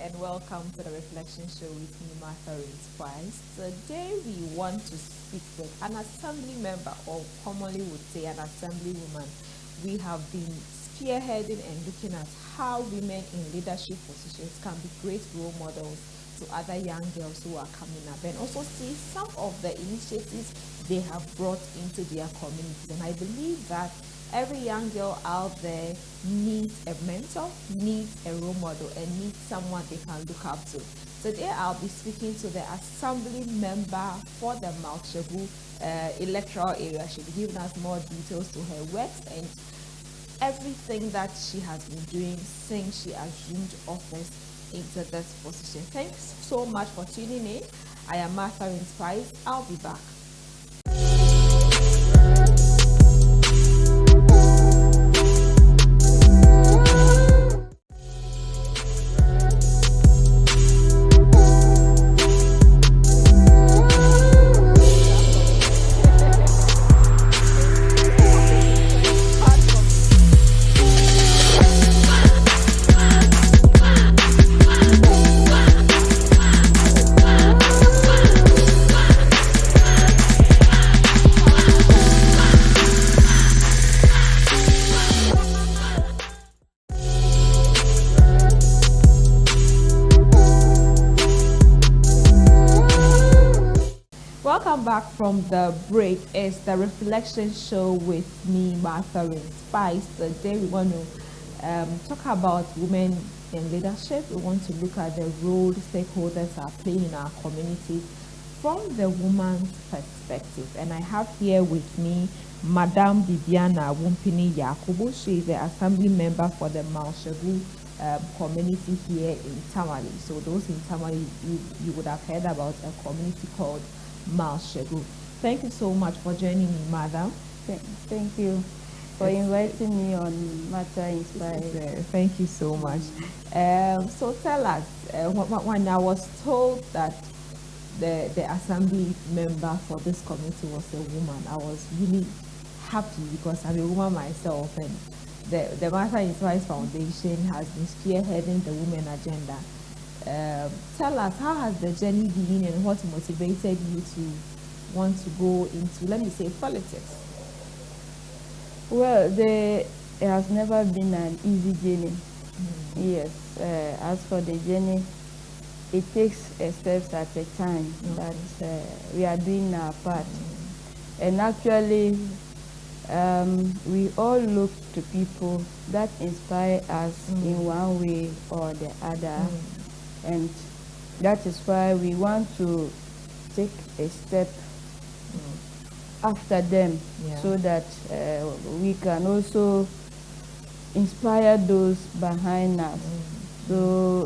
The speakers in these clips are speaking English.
and welcome to the Reflection Show with me, Martha Rins. Today we want to speak with an assembly member, or commonly would say an assemblywoman. We have been spearheading and looking at how women in leadership positions can be great role models to other young girls who are coming up, and also see some of the initiatives they have brought into their communities. And I believe that every young girl out there needs a mentor, needs a role model, and needs someone they can look up to. Today I'll be speaking to the assembly member for the Mount Shegu electoral area. She'll be giving us more details to her works and everything that she has been doing since she assumed office into this position. Thanks so much for tuning in. I am Martha Rins. I'll be back. Welcome back from the break. It's the Reflection Show with me, Martha Rins. Today we want to talk about women in leadership. We want to look at the role stakeholders are playing in our communities from the woman's perspective. And I have here with me Madam Bibiana Wumpini Yakubu. She is the assembly member for the Mount Shegu community here in Tamale. So those in Tamale, you would have heard about a community called Mount Shegu. Thank you so much for joining me, Madam. Thank you for inviting me on Matter Inspired. Thank you so much. So tell us, when I was told that the assembly member for this committee was a woman, I was really happy because I'm a woman myself, and the Matter Inspired Foundation has been spearheading the women agenda. Tell us, how has the journey been and what motivated you to want to go into, let me say, politics? Well, it has never been an easy journey. Yes, as for the journey, it takes a steps at a time that we are doing our part. And actually, we all look to people that inspire us in one way or the other. And that is why we want to take a step after them, so that we can also inspire those behind us. So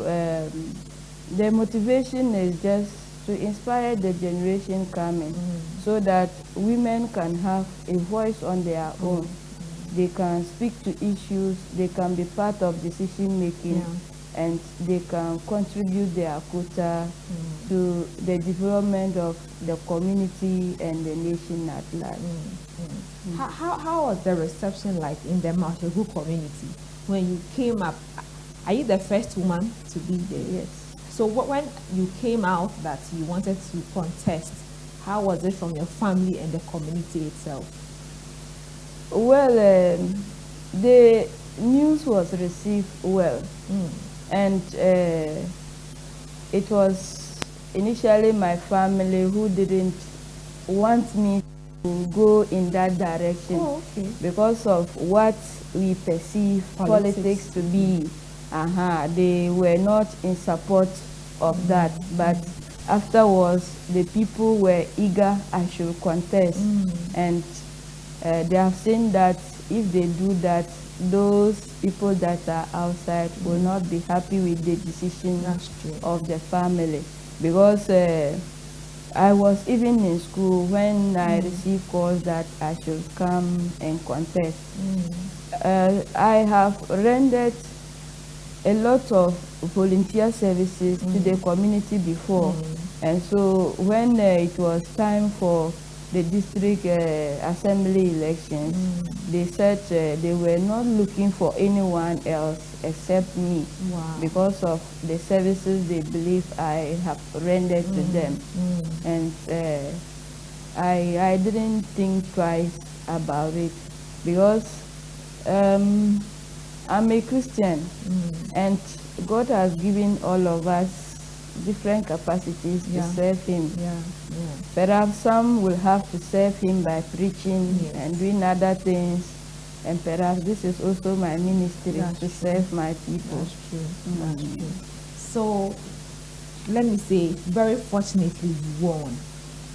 the motivation is just to inspire the generation coming, so that women can have a voice on their own. They can speak to issues, they can be part of decision making. And they can contribute their quota to the development of the community and the nation at large. How was the reception like in the Mount Shegu community when you came up? Are you the first woman to be there? Yes. So when you came out that you wanted to contest, how was it from your family and the community itself? Well, the news was received well. And it was initially my family who didn't want me to go in that direction because of what we perceive politics to be. They were not in support of that. But afterwards, the people were eager I should contest. And they have seen that if they do that, those people that are outside will not be happy with the decision of the family. Because I was even in school when I received calls that I should come and contest. I have rendered a lot of volunteer services to the community before. And so when it was time for the district assembly elections, they said they were not looking for anyone else except me. Wow. Because of the services they believe I have rendered to them. And I didn't think twice about it, because I'm a Christian, and God has given all of us different capacities to serve Him. Perhaps some will have to serve Him by preaching and doing other things, and perhaps this is also my ministry to serve my people. That's true. That's true. So, let me say, very fortunately, you won.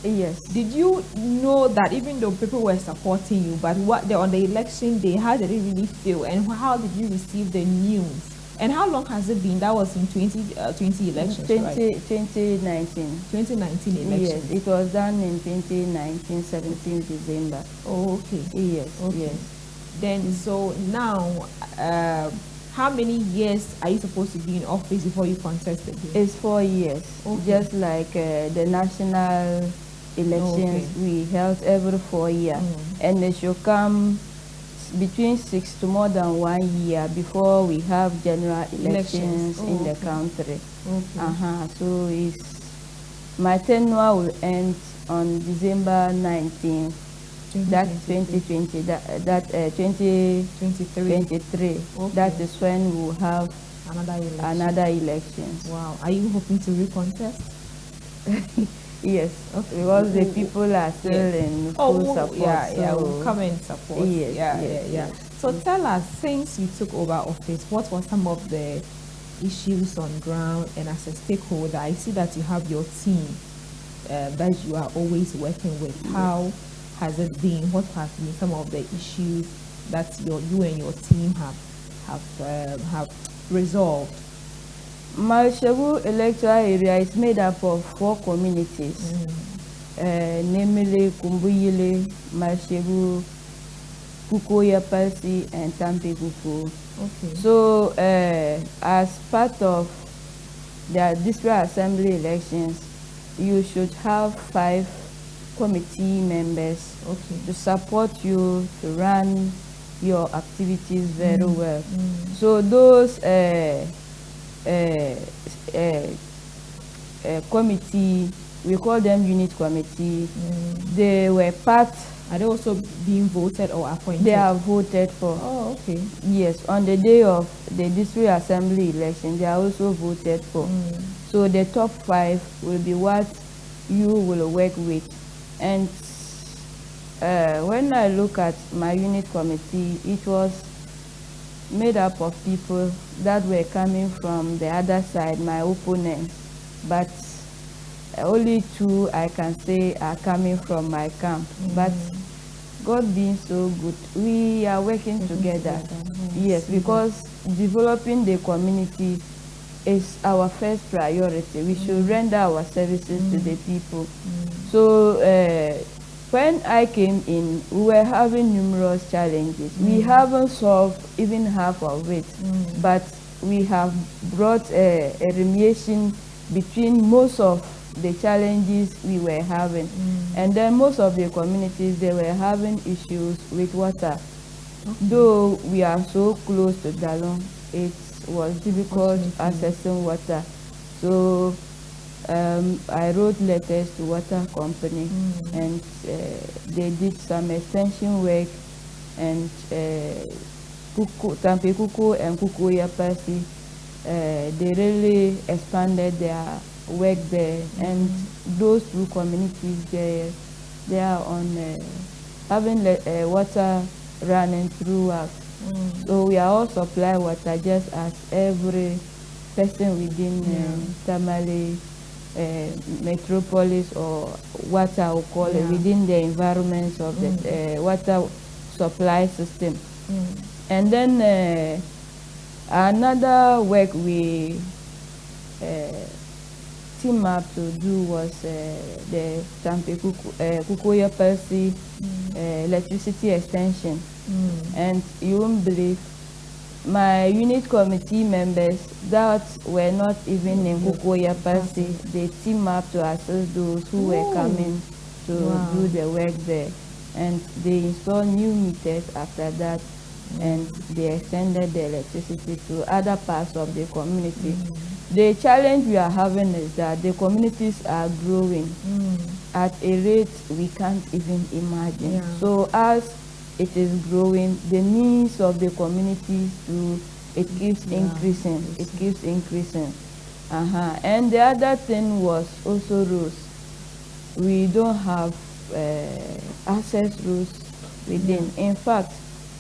Yes. Did you know that even though people were supporting you, but on the election day, how did it really feel, and how did you receive the news? And how long has it been? That was in 2020 elections, right? 2019. 2019 elections. Yes, it was done in 2019, 17 December. Oh, okay. Yes, okay. Yes. Then, so now, how many years are you supposed to be in office before you contest again? It's 4 years. Okay. Just like the national elections we held every 4 years. And they should come between 6 to more than 1 year before we have general elections in the country. So my tenure will end on December 19th. That's 2020. That 2023. That is when we will have another election. Wow. Are you hoping to recontest? Yes, because the people are still in full support. We'll come and support. Yes. So tell us, since you took over office, what were some of the issues on ground? And as a stakeholder, I see that you have your team that you are always working with. How has it been? What have been some of the issues that you and your team have resolved? Malshebu electoral area is made up of 4 communities, namely Kumbuyile, Malshebu, Kukoya Palsi, and Tampe Kuko. Okay. So, as part of the district assembly elections, you should have 5 committee members to support you to run your activities very well. So those committee, we call them unit committee, they were part. Are they also being voted or appointed? They are voted for. Oh, okay. Yes, on the day of the district assembly election, they are also voted for. So the top 5 will be what you will work with. And when I look at my unit committee, it was made up of people that were coming from the other side, my opponents, but only 2 I can say are coming from my camp. But God being so good, we are working together. Yes, because developing the community is our first priority. We should render our services to the people. So when I came in, we were having numerous challenges. We haven't solved even half of it, but we have brought a remediation between most of the challenges we were having. And then most of the communities, they were having issues with water. Though we are so close to Dalong, it was difficult accessing water. So I wrote letters to water company, and they did some extension work, and Tampe Kuko and Kukoya Pasi, they really expanded their work there, and those 2 communities they are on having water running through us. So we are all supply water just as every person within Tamale metropolis, or what I will call it, within the environments of the water supply system. And then another work we team up to do was the Tampe Kukoya Percy electricity extension. And you won't believe, my unit committee members that were not even in Kukoya Percy, they team up to assist those who were coming to do the work there. And they installed new meters after that, and they extended the electricity to other parts of the community. The challenge we are having is that the communities are growing at a rate we can't even imagine. So as it is growing, the needs of the communities it keeps increasing. It keeps increasing. And the other thing was also roads. We don't have access roads within. In fact,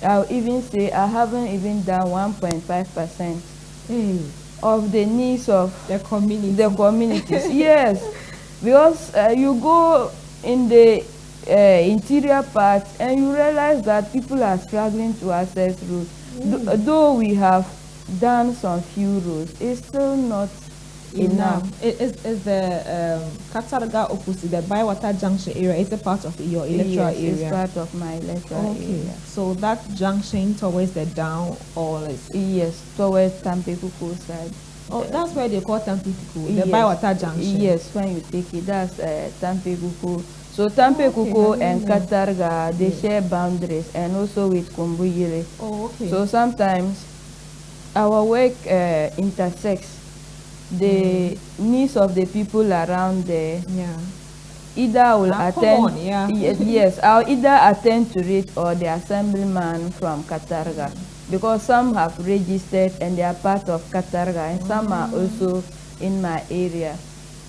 I'll even say I haven't even done 1.5% of the needs of the community. The communities. Yes, because you go in the interior part and you realize that people are struggling to access roads. Though we have done some few roads, it's still not enough. Is the Katarga opposite the Bywater Junction area? Is a part of your electoral area? Yes, it's part of my electoral area. So that junction towards the down or yes, towards Tampekuku side. Oh, that's where they call Tampekuku, the Bywater Junction. Yes, when you take it, that's Tampekuku. So Tampekuku and Katarga, they share boundaries, and also with Kumbuyire. Oh, okay. So sometimes our work intersects the needs of the people around there. Either will attend. Yes, I'll either attend to it or the assemblyman from Katarga, because some have registered and they are part of Katarga, and some are also in my area.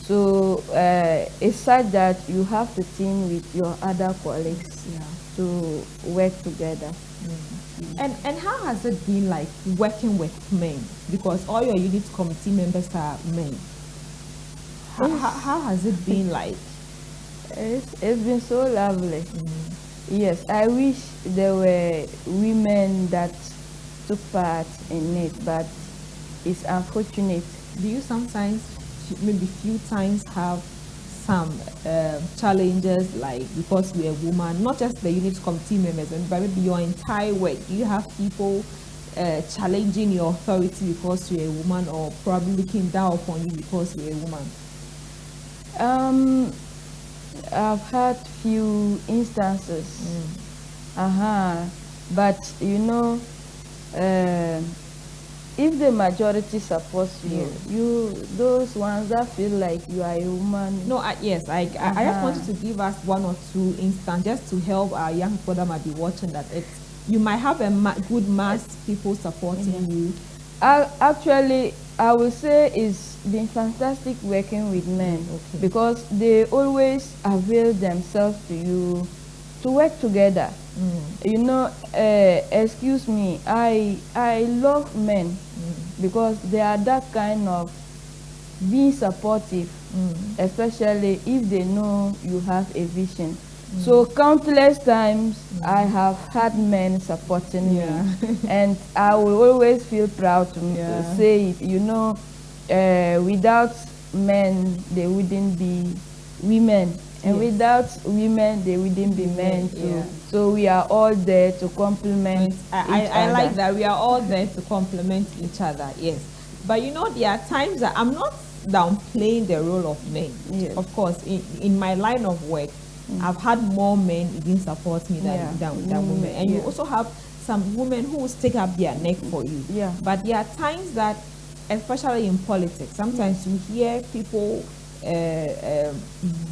So it's such that you have to team with your other colleagues to work together. And how has it been like working with men? Because all your unit committee members are men. How has it been like? It's been so lovely. Yes, I wish there were women that took part in it, but it's unfortunate. Do you sometimes, maybe few times, have some challenges, like because you're a woman, not just the unit committee members, but maybe your entire work? Do you have people challenging your authority because you're a woman, or probably looking down upon you because you're a woman? I've had few instances. But you know, if the majority supports you, those ones that feel like you are a woman. No, yes, I just wanted to give us one or two instances just to help our young people that might be watching, that you might have a good mass people supporting you. Actually, I would say it's been fantastic working with men, because they always avail themselves to you to work together. You know, excuse me, I love men because they are that kind of being supportive, especially if they know you have a vision. So countless times I have had men supporting me, and I will always feel proud to say it. You know, without men there wouldn't be women, and without women there wouldn't be men too. So we are all there to complement each other. I like that we are all there to complement each other. Yes, but you know, there are times that I'm not downplaying the role of men. Of course, in my line of work, I've had more men even support me than women, and you also have some women who will stick up their neck for you. But there are times that, especially in politics, sometimes you hear people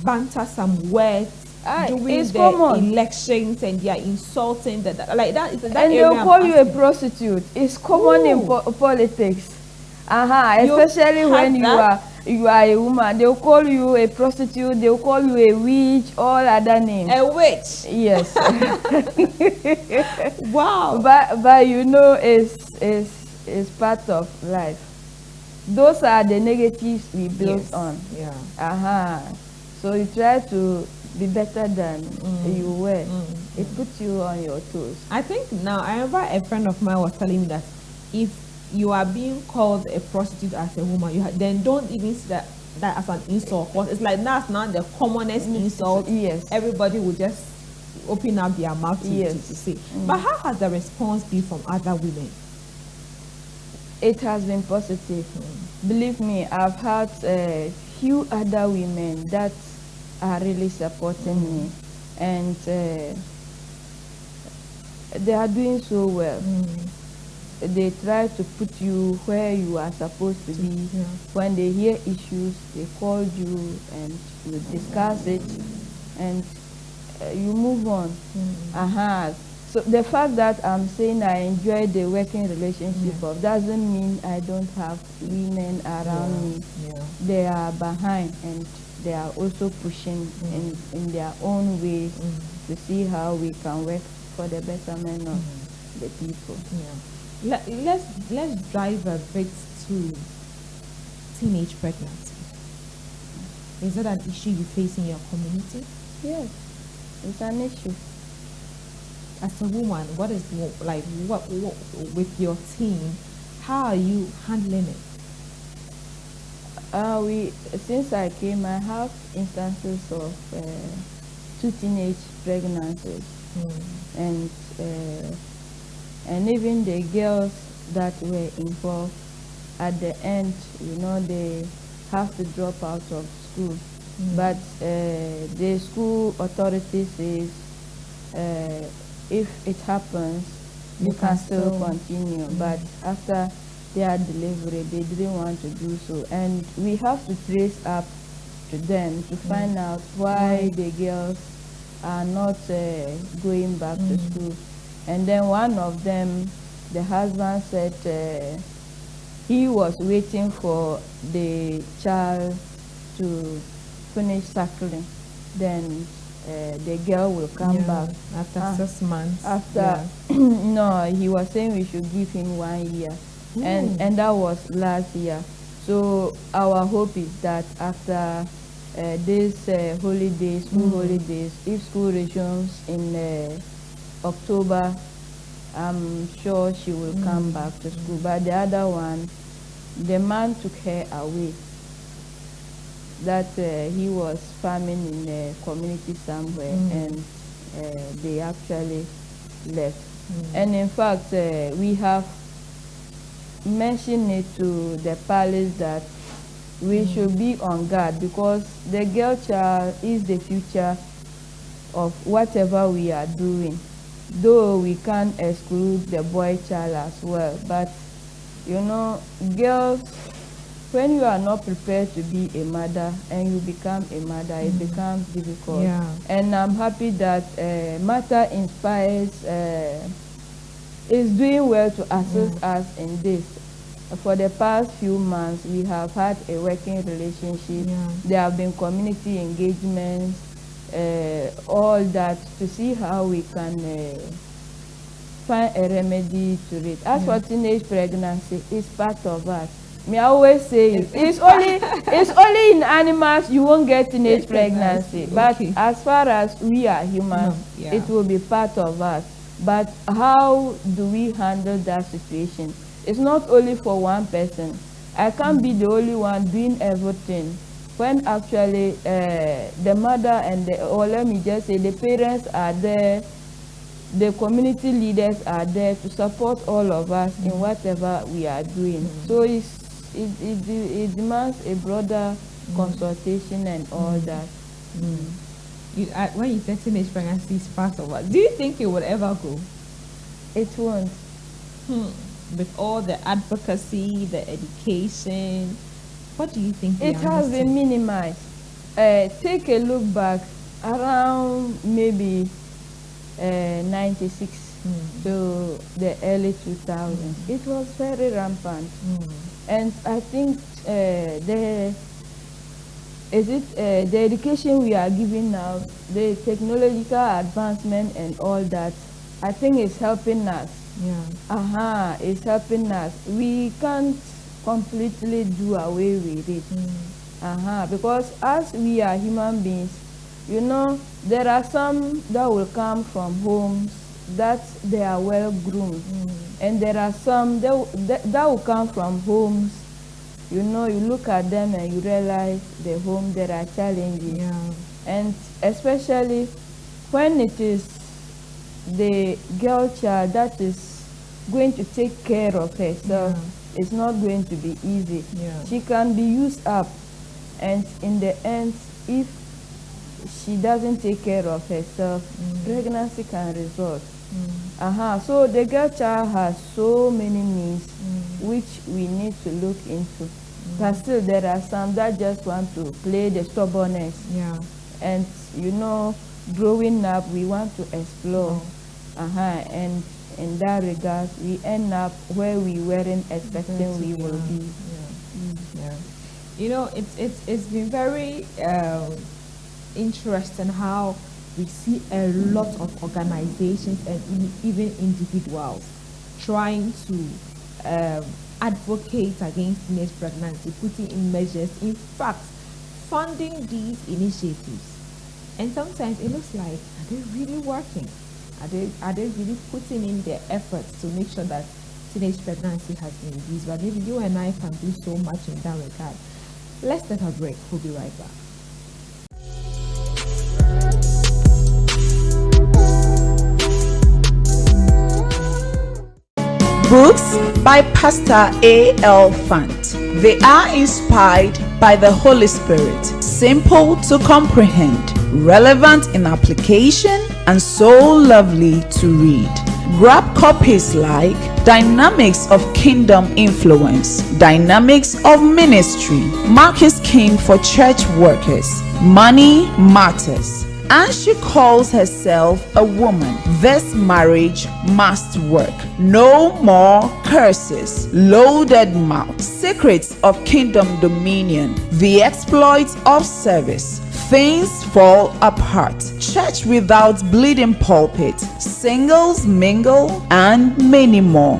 banter some words during the elections, and they are insulting like that. That and they'll call you a prostitute. It's common in politics. Especially when you are a woman, they'll call you a prostitute, they'll call you a witch, all other names. A witch? Yes. Wow. But you know, it's part of life. Those are the negatives we built on. So you try to be better than you were. It puts you on your toes. I think now, I remember a friend of mine was telling me that if you are being called a prostitute as a woman, then don't even see that as an insult. Because it's like that's not the commonest insult. Everybody will just open up their mouth to say. But how has the response been from other women? It has been positive. Believe me, I've had a few other women that are really supporting me, and they are doing so well. They try to put you where you are supposed to be. When they hear issues, they call you and you discuss it, and you move on. So the fact that I'm saying I enjoy the working relationship of doesn't mean I don't have women around me. They are behind, and they are also pushing in their own ways to see how we can work for the betterment of the people. Let's drive a bit to teenage pregnancy. Is that an issue you face in your community? Yes, it's an issue. As a woman, what with your team? How are you handling it? Since I came, I have instances of 2 teenage pregnancies, and even the girls that were involved at the end, they have to drop out of school. But the school authority says if it happens, you can still continue. But after their delivery, they didn't want to do so. And we have to trace up to them to find out why the girls are not going back to school. And then one of them, the husband said he was waiting for the child to finish suckling. Then the girl will come back. After 6 months. No, he was saying we should give him 1 year. And that was last year. So our hope is that after these holidays, school holidays, if school resumes in October, I'm sure she will come back to school. But the other one, the man took her away. That he was farming in a community somewhere, and they actually left. And in fact, we have mentioned it to the palace that we should be on guard, because the girl child is the future of whatever we are doing. Though we can't exclude the boy child as well, but girls, when you are not prepared to be a mother and you become a mother, it becomes difficult. And I'm happy that Mata Inspires is doing well to assist us in this. For the past few months, we have had a working relationship. There have been community engagements, all that, to see how we can find a remedy to it. As for teenage pregnancy, it's part of us. I always say it's only in animals you won't get teenage pregnancy. But as far as we are humans, it will be part of us. But how do we handle that situation? It's not only for one person. I can't be the only one doing everything, when actually the mother and or let me just say the parents are there, the community leaders are there to support all of us in whatever we are doing. So it demands a broader consultation and all that. When you say teenage pregnancy is part of us, do you think it would ever go? It won't. With all the advocacy, the education, what do you think? It has been minimized. Take a look back around maybe 96 to the early 2000s. It was very rampant. And I think the education we are giving now, the technological advancement and all that, I think is helping us. It's helping us. We can't completely do away with it. Because as we are human beings, there are some that will come from homes that they are well groomed, and there are some that will come from homes, you look at them and you realize the home there are challenges. And especially when it is the girl child that is going to take care of herself, it's not going to be easy. She can be used up, and in the end, if she doesn't take care of herself, pregnancy can result. So the girl child has so many needs which we need to look into. But still, there are some that just want to play the stubbornness. Yeah. And you know, growing up, we want to explore. And in that regard, we end up where we weren't expecting we will be. Yeah. You know, it's been very interesting how we see a lot of organizations and even individuals trying to advocate against teenage pregnancy, putting in measures, in fact, funding these initiatives. And sometimes it looks like, are they really working? Are they really putting in their efforts to make sure that teenage pregnancy has been reduced? But maybe you and I can do so much in that regard. Let's take a break. We'll be right back. Books by Pastor A.L. Fant. They are inspired by the Holy Spirit, simple to comprehend, relevant in application, and so lovely to read. Grab copies like Dynamics of Kingdom Influence, Dynamics of Ministry, Mark is King for Church Workers, Money Matters, and she calls herself a woman. This marriage must work. No more curses. Loaded mouth. Secrets of Kingdom Dominion. The exploits of service. Things fall apart. Church without bleeding pulpit. Singles mingle, and many more.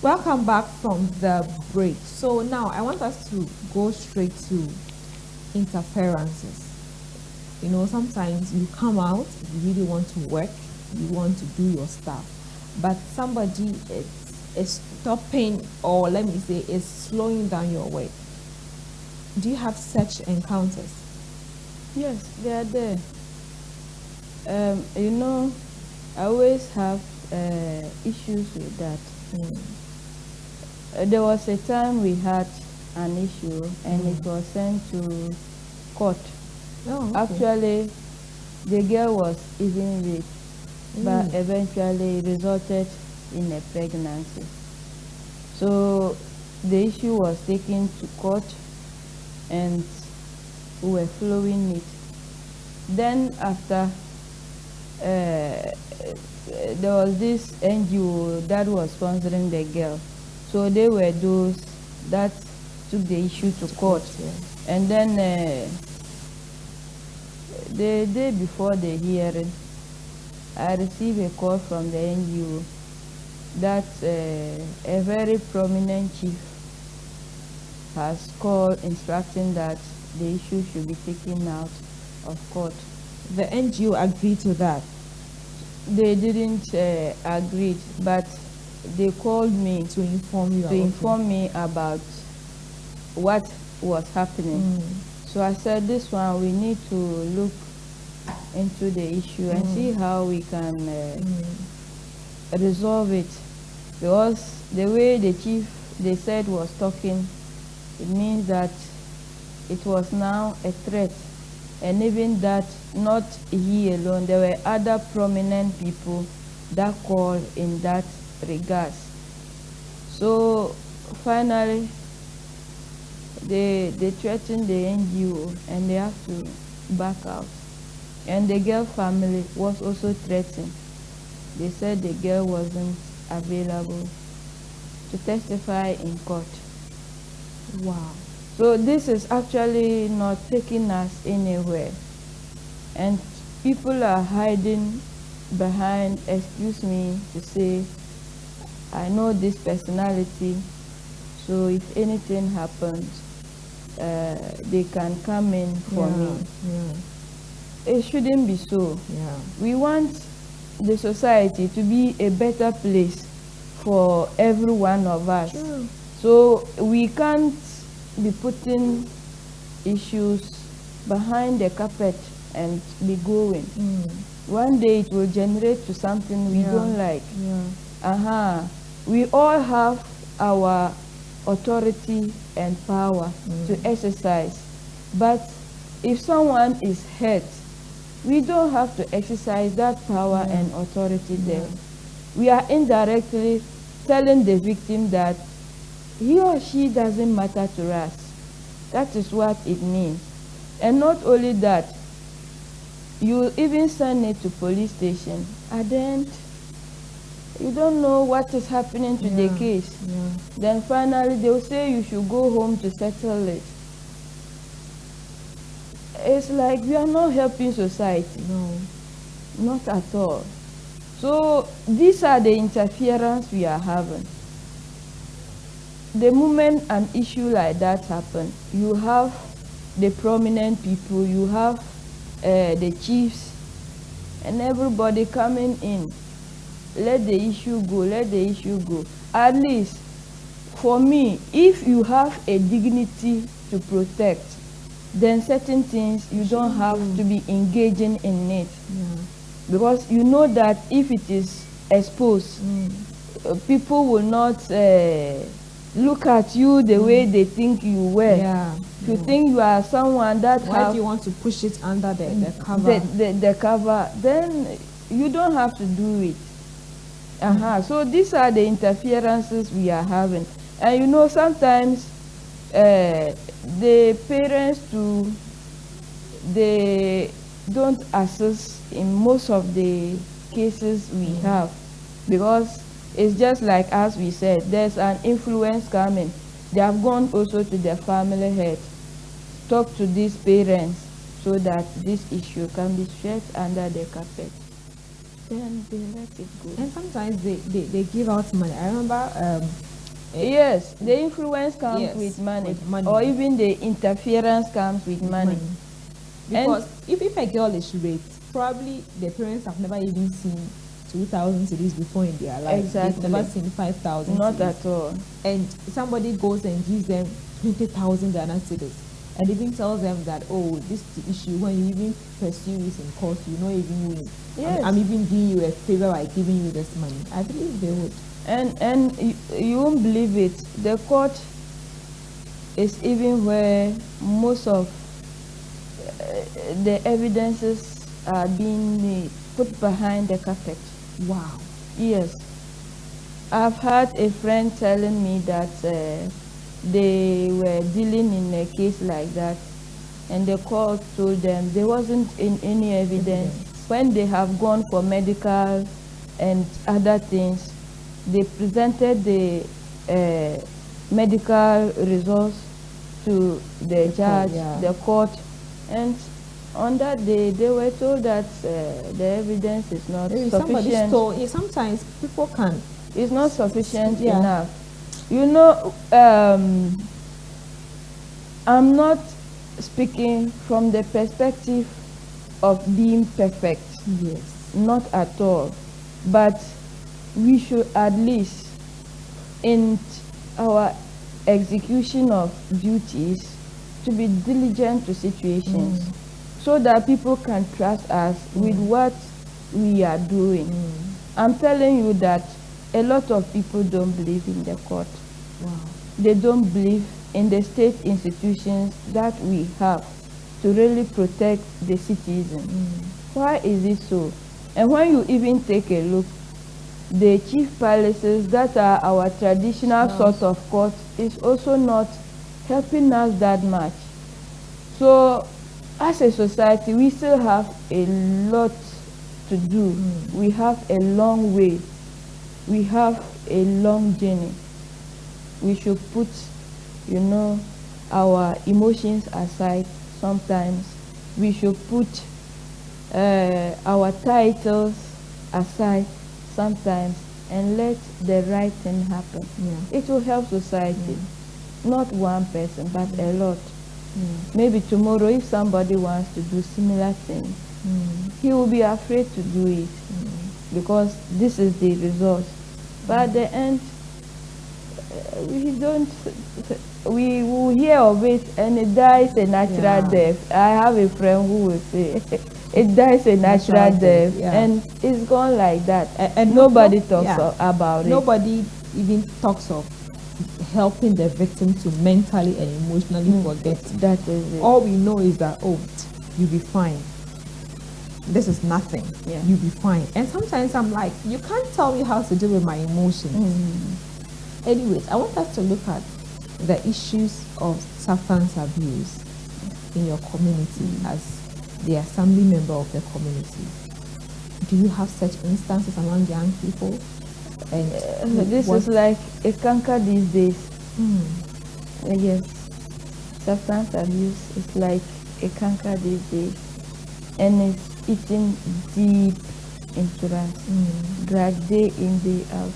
Welcome back from the break. So now I want us to go straight to interferences. You know, sometimes you come out, you really want to work, you want to do your stuff, but somebody is stopping, or let me say, is slowing down your work. Do you have such encounters? Yes, they are there. You know, I always have issues with that. There was a time we had an issue and it was sent to court. Oh, okay. Actually, the girl was even raped, but eventually resulted in a pregnancy. So the issue was taken to court and we were following it. Then after, there was this NGO that was sponsoring the girl. So they were those that took the issue to court. And then the day before the hearing, I received a call from the NGO that a very prominent chief has called instructing that the issue should be taken out of court. The NGO agreed to that? They didn't agree, but they called me to inform you. To inform me about what was happening. So I said, this one we need to look into the issue and see how we can resolve it, because the way the chief they said was talking, it means that it was now a threat. And even that, not he alone, there were other prominent people that called in that regard. So finally, they threatened the NGO and they have to back out. And the girl family was also threatened. They said the girl wasn't available to testify in court. Wow. So this is actually not taking us anywhere. And people are hiding behind, excuse me to say, I know this personality, so if anything happens, they can come in for me. It shouldn't be so. We want the society to be a better place for every one of us. So we can't be putting issues behind the carpet and be going. One day it will generate to something we don't like. We all have our authority and power to exercise, but if someone is hurt, we don't have to exercise that power and authority there. We are indirectly telling the victim that he or she doesn't matter to us. That is what it means. And not only that, you even send it to police station, and then you don't know what is happening to the case. Then finally they will say you should go home to settle it. It's like we are not helping society. No. Not at all. So these are the interference we are having. The moment an issue like that happens, you have the prominent people, you have the chiefs, and everybody coming in. Let the issue go, let the issue go. At least, for me, if you have a dignity to protect, then certain things you don't have to be engaging in it. Because you know that if it is exposed, people will not look at you the way they think you were. If you think you are someone that why do you want to push it under the cover? The cover, then you don't have to do it. So these are the interferences we are having. And you know, sometimes the parents too, they don't assist in most of the cases we have, because it's just like as we said, there's an influence coming. They have gone also to their family head, talk to these parents so that this issue can be swept under the carpet. Then they let it go. And sometimes they give out money. I remember yes, the influence comes with money, or even the interference comes with money. Because if a girl is raped, probably the parents have never even seen 2,000 cedis before in their life. Exactly. They've never seen 5,000 Not cedis. at all. And somebody goes and gives them 20,000 Ghana cedis, and even tells them that, oh, this is the issue. When you even pursue this in court, you not even win. Yes. I'm even doing you a favor by giving you this money. I believe they would. And you won't believe it. The court is even where most of the evidences are being put behind the carpet. Wow. Yes. I've had a friend telling me that they were dealing in a case like that, and the court told them there wasn't any evidence. When they have gone for medical and other things, they presented the medical results to the judge, the court, and on that day they were told that the evidence is not sufficient. Sometimes people can. It's not sufficient enough. You know, I'm not speaking from the perspective of being perfect. Yes. Not at all. But we should at least, in our execution of duties, to be diligent to situations so that people can trust us with what we are doing. I'm telling you that a lot of people don't believe in the court. Wow. They don't believe in the state institutions that we have to really protect the citizen. Why is it so? And when you even take a look, the chief palaces that are our traditional sort of court is also not helping us that much. So as a society, we still have a lot to do. We have a long way. We have a long journey. We should put, you know, our emotions aside sometimes. We should put our titles aside sometimes and let the right thing happen. It will help society. Not one person, but a lot. Maybe tomorrow, if somebody wants to do similar things, he will be afraid to do it because this is the result. But at the end, we don't we will hear of it and it dies a natural death. I have a friend who will say it dies a natural death, and it's gone like that. And nobody talks about it. Nobody even talks of helping the victim to mentally and emotionally forget. That is it. All we know is that, oh, you'll be fine. This is nothing. You'll be fine. And sometimes I'm like, you can't tell me how to deal with my emotions. Anyways, I want us to look at the issues of substance abuse in your community as the assembly member of the community. Do you have such instances among young people? And this is like a canker these days. Yes, substance abuse is like a canker these days, and it's eating deep into us. Drag day in, day out.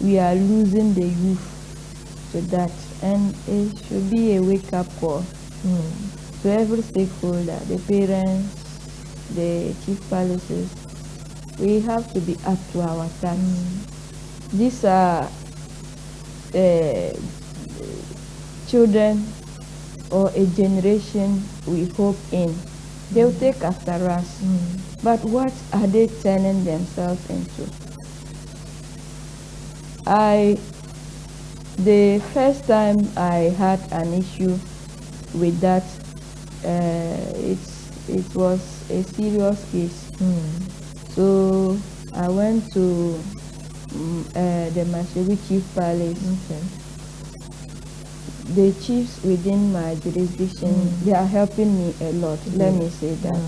We are losing the youth to that, and it should be a wake-up call to every stakeholder, the parents, the chief palaces. We have to be up to our task. These are children or a generation we hope in. They'll take after us. But what are they turning themselves into? The first time I had an issue with that, it was a serious case. So I went to the Mashegu Chief Palace. The chiefs within my jurisdiction, they are helping me a lot. Let me say that.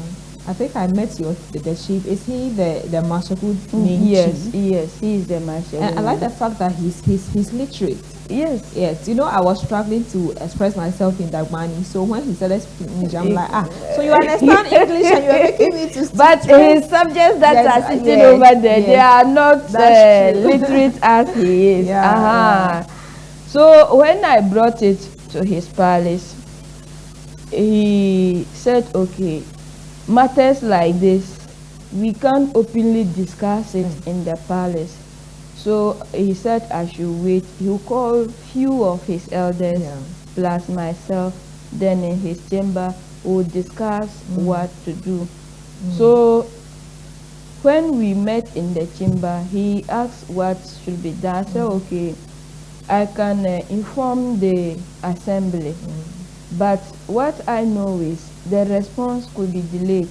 I think I met the chief. Is he the Mashegu main chief? Yes, he is the Mashegu. And I like the fact that he's literate. Yes. You know, I was struggling to express myself in Dagbani, so when he started speaking English, I'm like, so you understand English and you're making me to speak. But his subjects that are sitting over there, they are not literate as he is. So when I brought it to his palace, he said, okay, matters like this, we can't openly discuss it in the palace. So he said I should wait. He'll call few of his elders plus myself. Then in his chamber, we'll discuss what to do. So when we met in the chamber, he asked what should be done. I said, okay, I can inform the assembly. But what I know is the response could be delayed.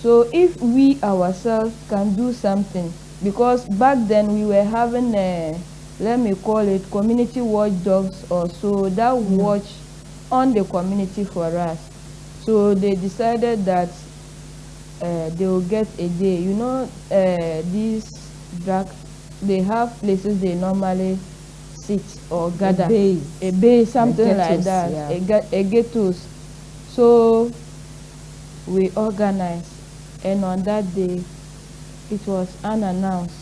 So if we ourselves can do something, because back then we were having let me call it community watchdogs or so that watch on the community for us. So they decided that they will get a day. You know, these drug, they have places they normally sit or gather. A base, something like that. A ghettos. So we organized, and on that day, it was unannounced.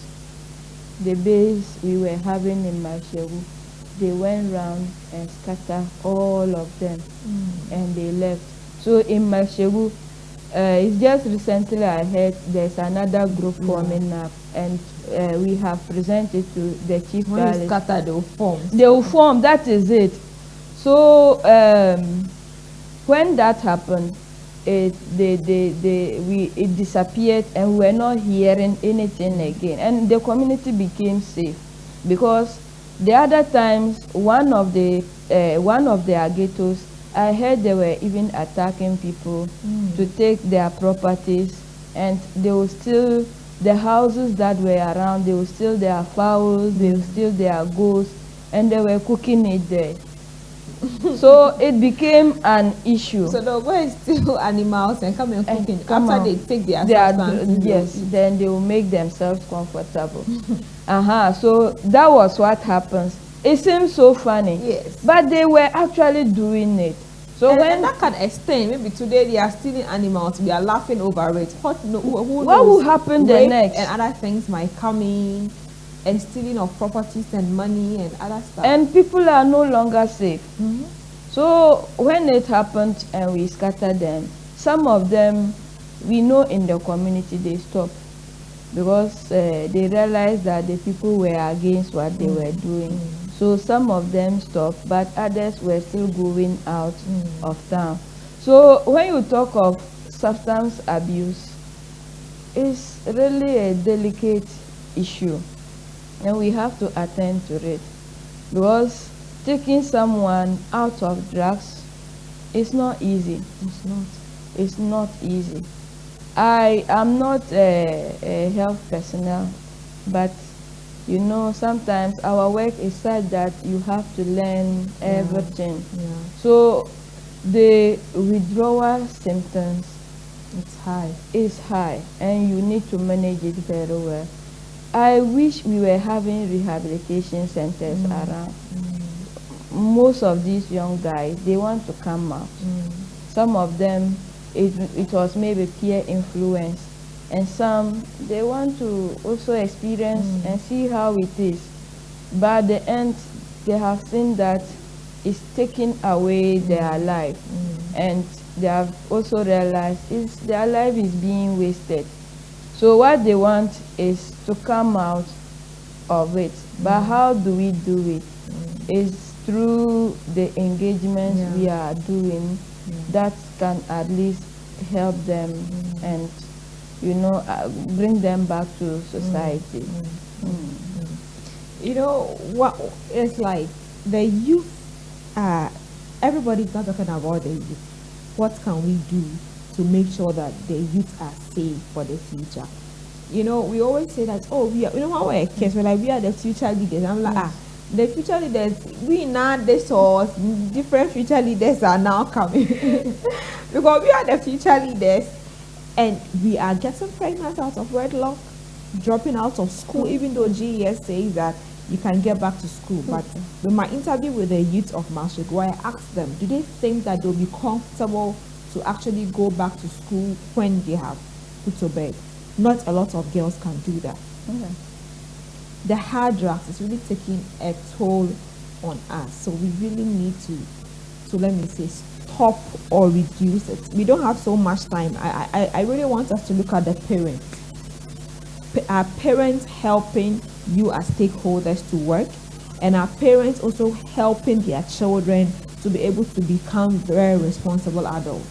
The base we were having in Mashegu, they went round and scattered all of them, and they left. So in Mashegu, it's just recently I heard there's another group forming up, and we have presented to the chief palace. When you scatter, they will form. They will form, that is it. So when that happened, it disappeared, and we were not hearing anything again, and the community became safe, because the other times one of the ghettos, I heard they were even attacking people to take their properties, and they will steal the houses that were around, they will steal their fowls, they will steal their goats, and they were cooking it there. So it became an issue. So they'll go and steal animals and come and cook it. After they take their substance, yes, then they will make themselves comfortable. So that was what happens. It seems so funny. Yes. But they were actually doing it. So and that can extend. Maybe today they are stealing animals. We are laughing over it. What will happen the next? And other things might come in. And stealing of properties and money and other stuff. And people are no longer safe. So when it happened and we scattered them, some of them, we know in the community they stopped, because they realized that the people were against what they were doing. So some of them stopped, but others were still going out of town. So when you talk of substance abuse, it's really a delicate issue, and we have to attend to it, because taking someone out of drugs is not easy. It's not easy. I am not a health personnel, but you know, sometimes our work is such that you have to learn everything. So the withdrawal symptoms, it's high, and you need to manage it very well. I wish we were having rehabilitation centers around. Most of these young guys, they want to come out. Some of them, it was maybe peer influence, and some, they want to also experience and see how it is. But at the end, they have seen that it's taking away their life, and they have also realized their life is being wasted. So what they want is to come out of it. But how do we do it? It's through the engagements we are doing that can at least help them and, you know, bring them back to society. You know, what it's like the youth, everybody's not talking about the youth. What can we do to make sure that the youth are safe for the future? You know, we always say that, oh, we are, you know, when we're kids, we're like, we are the future leaders. I'm like, the future leaders, we now, this or different future leaders are now coming. Because we are the future leaders, and we are getting pregnant out of wedlock, dropping out of school, even though GES says that you can get back to school. But with my interview with the youth of Mashego, I asked them, do they think that they'll be comfortable to actually go back to school when they have put to bed? Not a lot of girls can do that. The hard drugs is really taking a toll on us. So we really need to let me say, stop or reduce it. We don't have so much time. I really want us to look at the parents. Our parents helping you as stakeholders to work, and our parents also helping their children to be able to become very responsible adults.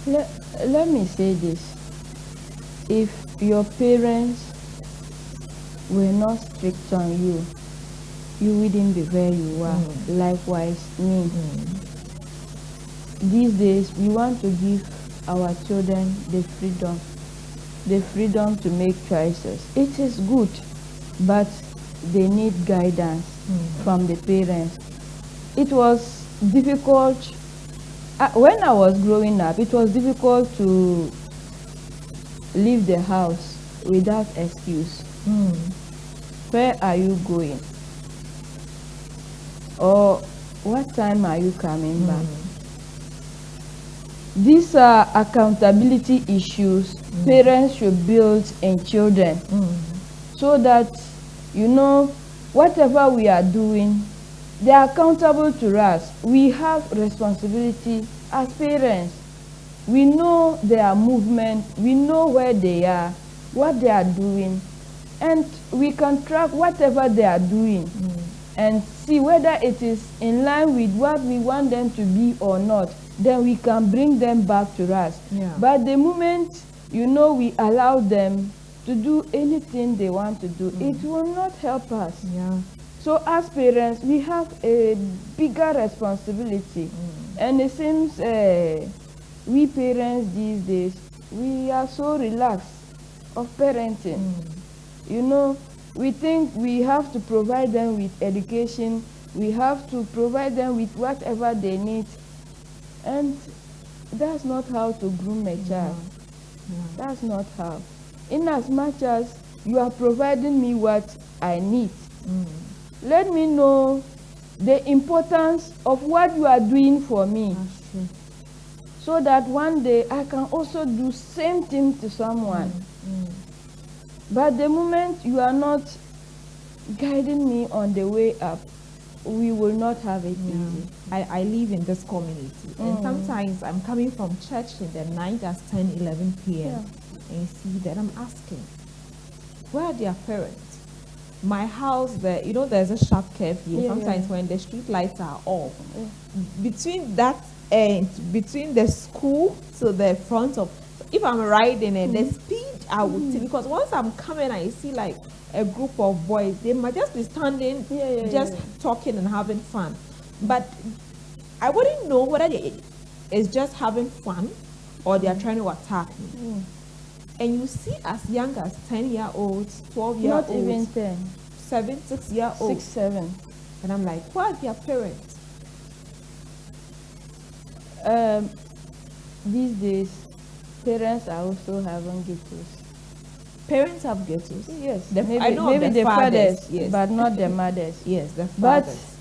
Let me say this. If your parents were not strict on you, you wouldn't be where you are. Likewise, me. These days, we want to give our children the freedom to make choices. It is good, but they need guidance from the parents. It was difficult. When I was growing up, it was difficult to leave the house without excuse. Where are you going? Or what time are you coming back? These are accountability issues parents should build in children, so that, you know, whatever we are doing, they are accountable to us. We have responsibility as parents. We know their movement, we know where they are, what they are doing, and we can track whatever they are doing and see whether it is in line with what we want them to be or not. Then we can bring them back to us. But the moment, you know, we allow them to do anything they want to do, it will not help us. So as parents, we have a bigger responsibility. And it seems we parents these days, we are so relaxed of parenting. You know, we think we have to provide them with education, we have to provide them with whatever they need. And that's not how to groom a child. That's not how. In as much as you are providing me what I need, let me know the importance of what you are doing for me. So that one day I can also do same thing to someone. But the moment you are not guiding me on the way up, we will not have it easy. I live in this community, and sometimes I'm coming from church in the night at 10, 11 p.m. and see that I'm asking, where are their parents? my house, there's a sharp curve here. Yeah, Sometimes yeah. when the street lights are off, Yeah. between that end, between the school to the front of, if I'm riding it, the speed I would take, because once I'm coming, I see like a group of boys, they might just be standing, just talking and having fun. But I wouldn't know whether it's just having fun or they are trying to attack me. And you see as young as 10-year-olds, 12-year-olds, Not even 10. 7, 6-year-olds. 6, 7. And I'm like, who are their parents? These days, parents are also having ghettos. Parents have ghettos. Yes, I know maybe the the fathers, yes. but not the mothers. Yes, the But fathers.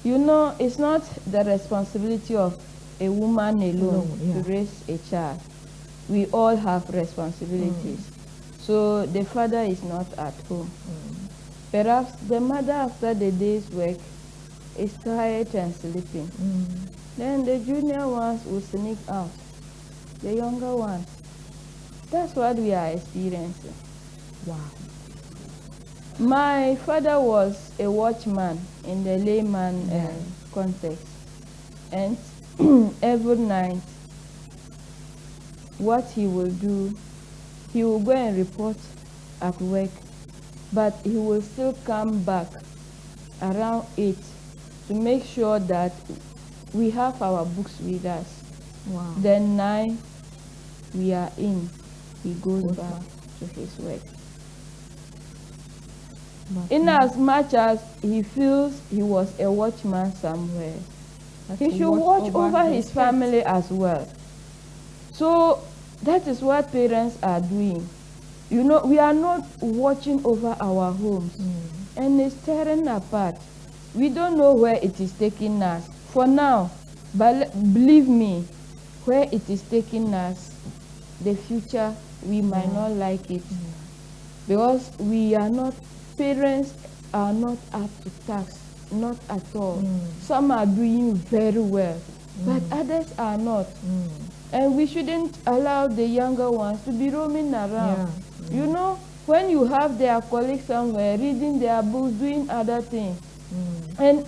you know, it's not the responsibility of a woman alone yeah. to raise a child. We all have responsibilities. So the father is not at home. Perhaps the mother, after the day's work, is tired and sleeping. Then the junior ones will sneak out, the younger ones. That's what we are experiencing. Wow. My father was a watchman in the layman context, and every night, what he will do, he will go and report at work, but he will still come back around 8 to make sure that we have our books with us. Wow. Then 9, we are in. He goes back to his work. In as much as he feels he was a watchman somewhere, he should watch over his family as well. So that is what parents are doing. You know, we are not watching over our homes, and it's tearing apart. We don't know where it is taking us for now, but believe me, where it is taking us, the future, we might not like it, because we are not, parents are not up to task, not at all. Some are doing very well, but others are not. And we shouldn't allow the younger ones to be roaming around. You know, when you have their colleagues somewhere reading their books, doing other things, and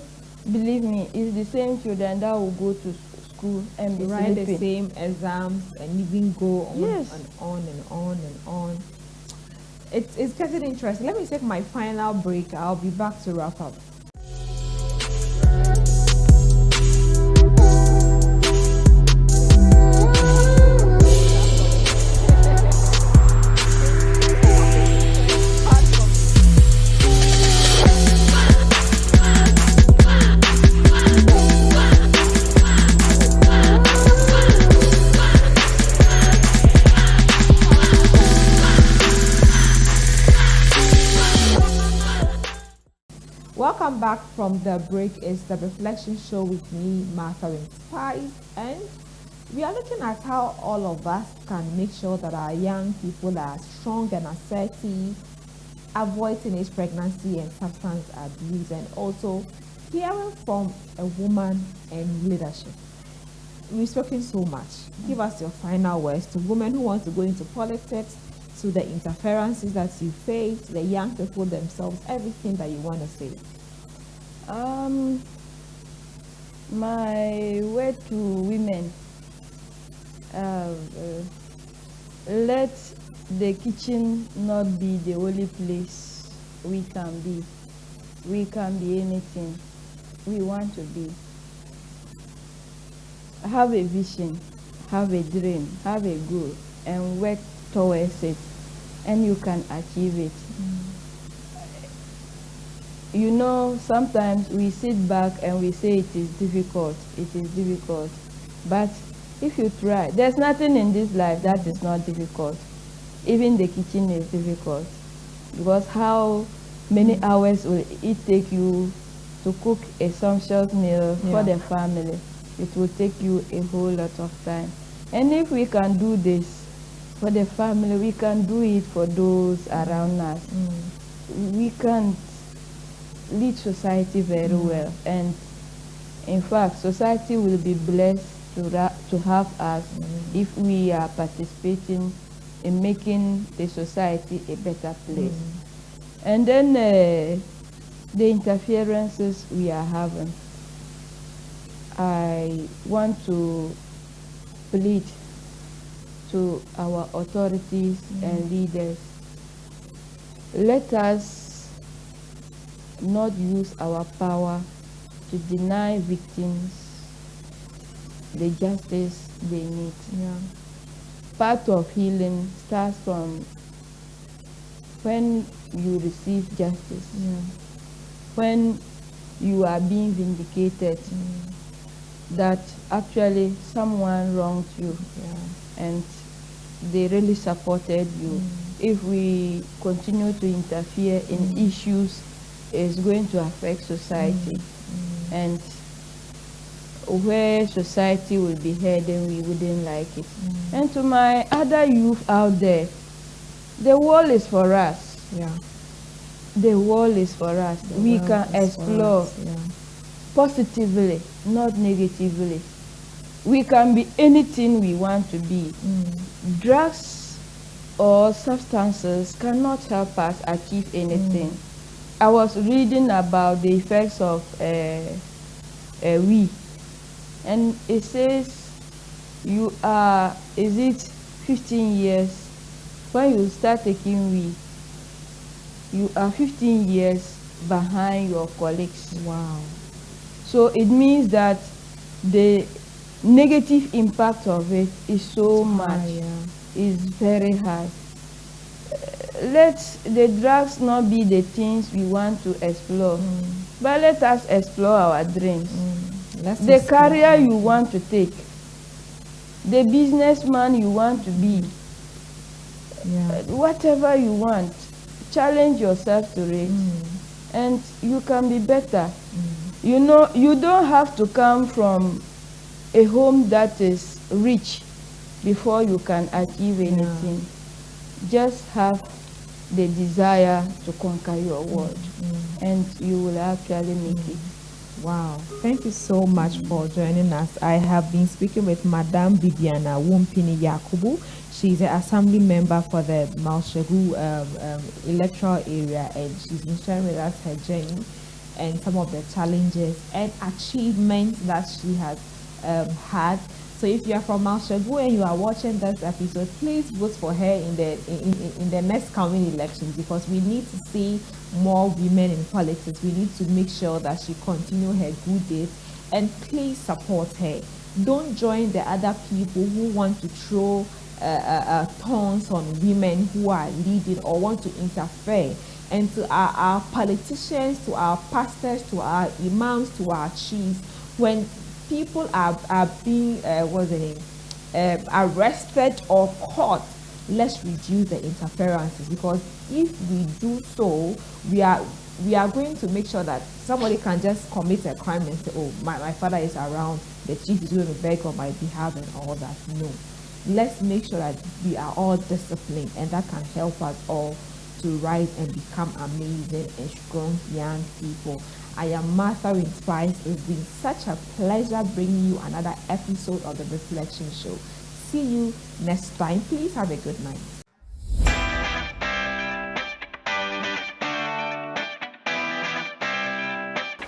believe me, it's the same children that will go to school and be write sleeping. the same exams and even go on Yes. and on and on and on. It's getting interesting. Let me take my final break. I'll be back to wrap up. Welcome back from the break. It's the Reflection Show with me, Martha Spice, and we are looking at how all of us can make sure that our young people are strong and assertive, avoid teenage pregnancy and substance abuse, and also hearing from a woman in leadership. We've spoken so much. Give us your final words to women who want to go into politics, to the interferences that you face, the young people themselves, everything that you want to say. My word to women, let the kitchen not be the only place we can be. We can be anything we want to be. Have a vision, have a dream, have a goal, and work towards it, and you can achieve it. You know, sometimes we sit back and we say it is difficult, but if you try, there's nothing in this life that is not difficult. Even the kitchen is difficult, because how many hours will it take you to cook a sumptuous meal for the family? It will take you a whole lot of time. And if we can do this for the family, we can do it for those around us. We can lead society very well, and in fact, society will be blessed to have us if we are participating in making the society a better place. And then the interferences we are having. I want to plead to our authorities and leaders. Let us not use our power to deny victims the justice they need. Yeah. Part of healing starts from when you receive justice, when you are being vindicated, that actually someone wronged you and they really supported you. If we continue to interfere in issues, it's going to affect society. And where society will be heading, we wouldn't like it. And to my other youth out there, the world is for us. Yeah. The world is for us. We can explore positively, not negatively. We can be anything we want to be. Drugs or substances cannot help us achieve anything. I was reading about the effects of weed, and it says you are, is it 15 years? When you start taking weed, you are 15 years behind your colleagues. Wow. So it means that the negative impact of it is so much, is very high. Let the drugs not be the things we want to explore, but let us explore our dreams. The career you want to take, the businessman you want to be, whatever you want, challenge yourself to it, and you can be better. You know, you don't have to come from a home that is rich before you can achieve anything. Just have the desire to conquer your world, and you will actually make it. Wow. Thank you so much for joining us. I have been speaking with Madame Bibiana Wumpini Yakubu. She's an assembly member for the Malshegu electoral area, and she's been sharing with us her journey and some of the challenges and achievements that she has had. So if you are from Malshegu and you are watching this episode, please vote for her in the next coming elections, because we need to see more women in politics. We need to make sure that she continues her good deeds, and please support her. Don't join the other people who want to throw thorns on women who are leading or want to interfere. And to our politicians, to our pastors, to our imams, to our chiefs, when people are being arrested or caught, let's reduce the interferences, because if we do so, we are going to make sure that somebody can just commit a crime and say, oh, my father is around, the chief is going to beg on my behalf and all that. No, let's make sure that we are all disciplined, and that can help us all to rise and become amazing and strong young people. I am Martha Winspice. It's been such a pleasure bringing you another episode of the Reflection Show. See you next time. Please have a good night.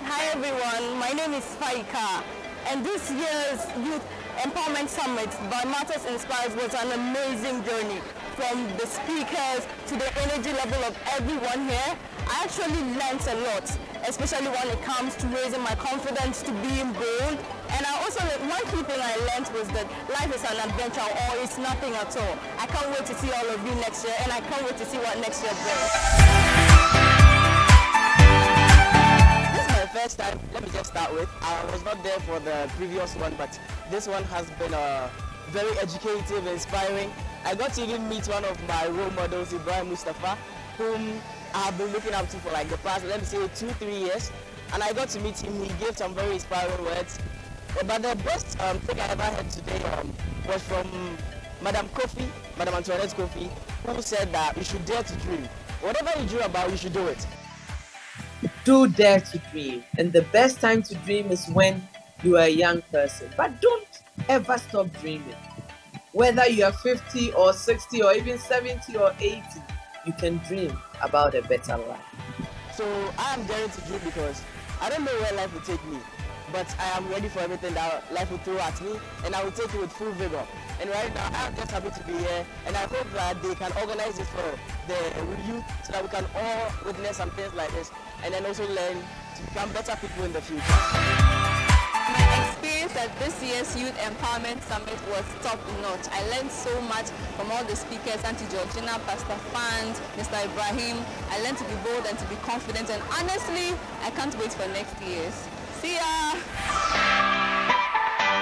Hi everyone, my name is Faika, and this year's Youth Empowerment Summit by Martha's Inspires was an amazing journey. From the speakers to the energy level of everyone here, I actually learned a lot, especially when it comes to raising my confidence, to being bold. And I also, one key thing I learned was that life is an adventure, or it's nothing at all. I can't wait to see all of you next year, and I can't wait to see what next year brings. This is my first time. Let me just start with, I was not there for the previous one, but this one has been very educative, inspiring. I got to even meet one of my role models, Ibrahim Mustafa, whom I've been looking up to for like the past, let me say, 2-3 years. And I got to meet him. He gave some very inspiring words. But the best thing I ever heard today was from Madam Antoinette Kofi, who said that you should dare to dream. Whatever you dream about, you should do it. Do dare to dream. And the best time to dream is when you are a young person. But don't ever stop dreaming. Whether you are 50 or 60 or even 70 or 80, you can dream. about a better life. So I am daring to dream because I don't know where life will take me, but I am ready for everything that life will throw at me, and I will take it with full vigor. And right now, I'm just happy to be here, and I hope that they can organize this for the youth so that we can all witness some things like this, and then also learn to become better people in the future. My experience at this year's Youth Empowerment Summit was top-notch. I learned so much from all the speakers, Auntie Georgina, Pastor Fans, Mr. Ibrahim. I learned to be bold and to be confident, and honestly, I can't wait for next year's. See ya!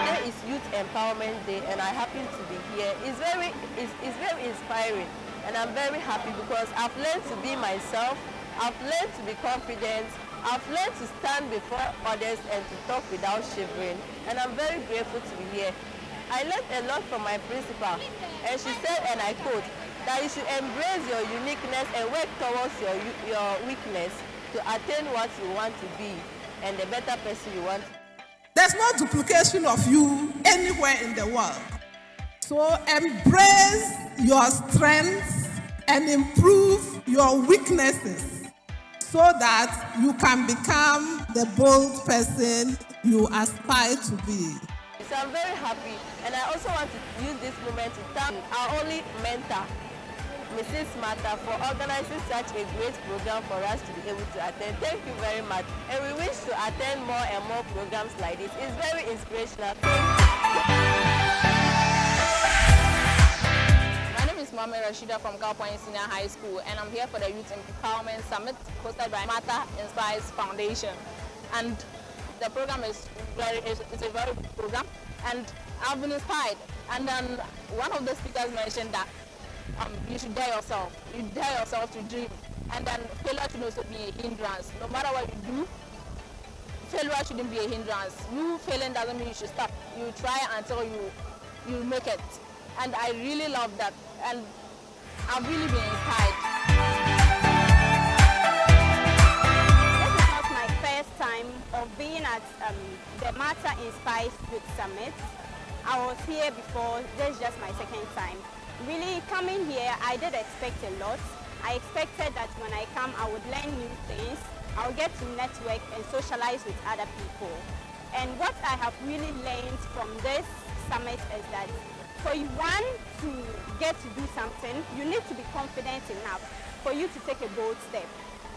Today is Youth Empowerment Day, and I happen to be here. It's very inspiring, and I'm very happy because I've learned to be myself. I've learned to be confident. I've learned to stand before others and to talk without shivering, and I'm very grateful to be here. I learned a lot from my principal, and she said, and I quote, that you should embrace your uniqueness and work towards your weakness to attain what you want to be and the better person you want to be. There's no duplication of you anywhere in the world. So embrace your strengths and improve your weaknesses so that you can become the bold person you aspire to be. So I'm very happy, and I also want to use this moment to thank our only mentor, Mrs. Martha, for organizing such a great program for us to be able to attend. Thank you very much, and we wish to attend more and more programs like this. It's very inspirational. My name is Mohammed Rashida from Cow Point Senior High School, and I'm here for the Youth Empowerment Summit hosted by Martha Inspires Foundation. And the program is it's a very good program, and I've been inspired. And then one of the speakers mentioned that you should dare yourself. You dare yourself to dream, and then failure should also be a hindrance. No matter what you do, failure shouldn't be a hindrance. You failing doesn't mean you should stop. You try until you make it. And I really love that, and I've really been inspired. This is not my first time of being at the Martha Inspires Youth Summit. I was here before, this is just my second time. Really, coming here, I did expect a lot. I expected that when I come, I would learn new things. I would get to network and socialize with other people. And what I have really learned from this summit is that for one to get to do something, you need to be confident enough for you to take a bold step.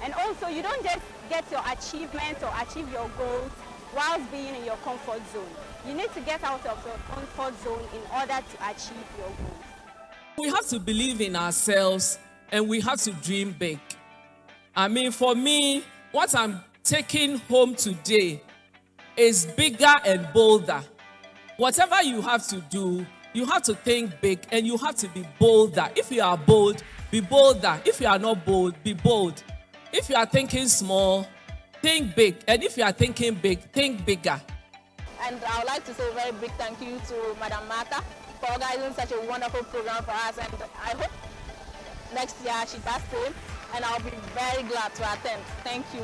And also, you don't just get your achievements or achieve your goals whilst being in your comfort zone. You need to get out of your comfort zone in order to achieve your goals. We have to believe in ourselves, and we have to dream big. I mean, for me, what I'm taking home today is bigger and bolder. Whatever you have to do, you have to think big, and you have to be bolder. If you are bold, be bolder. If you are not bold, be bold. If you are thinking small, think big. And if you are thinking big, think bigger. And I would like to say a very big thank you to Madam Martha for organizing such a wonderful program for us. And I hope next year she does same, and I'll be very glad to attend. Thank you.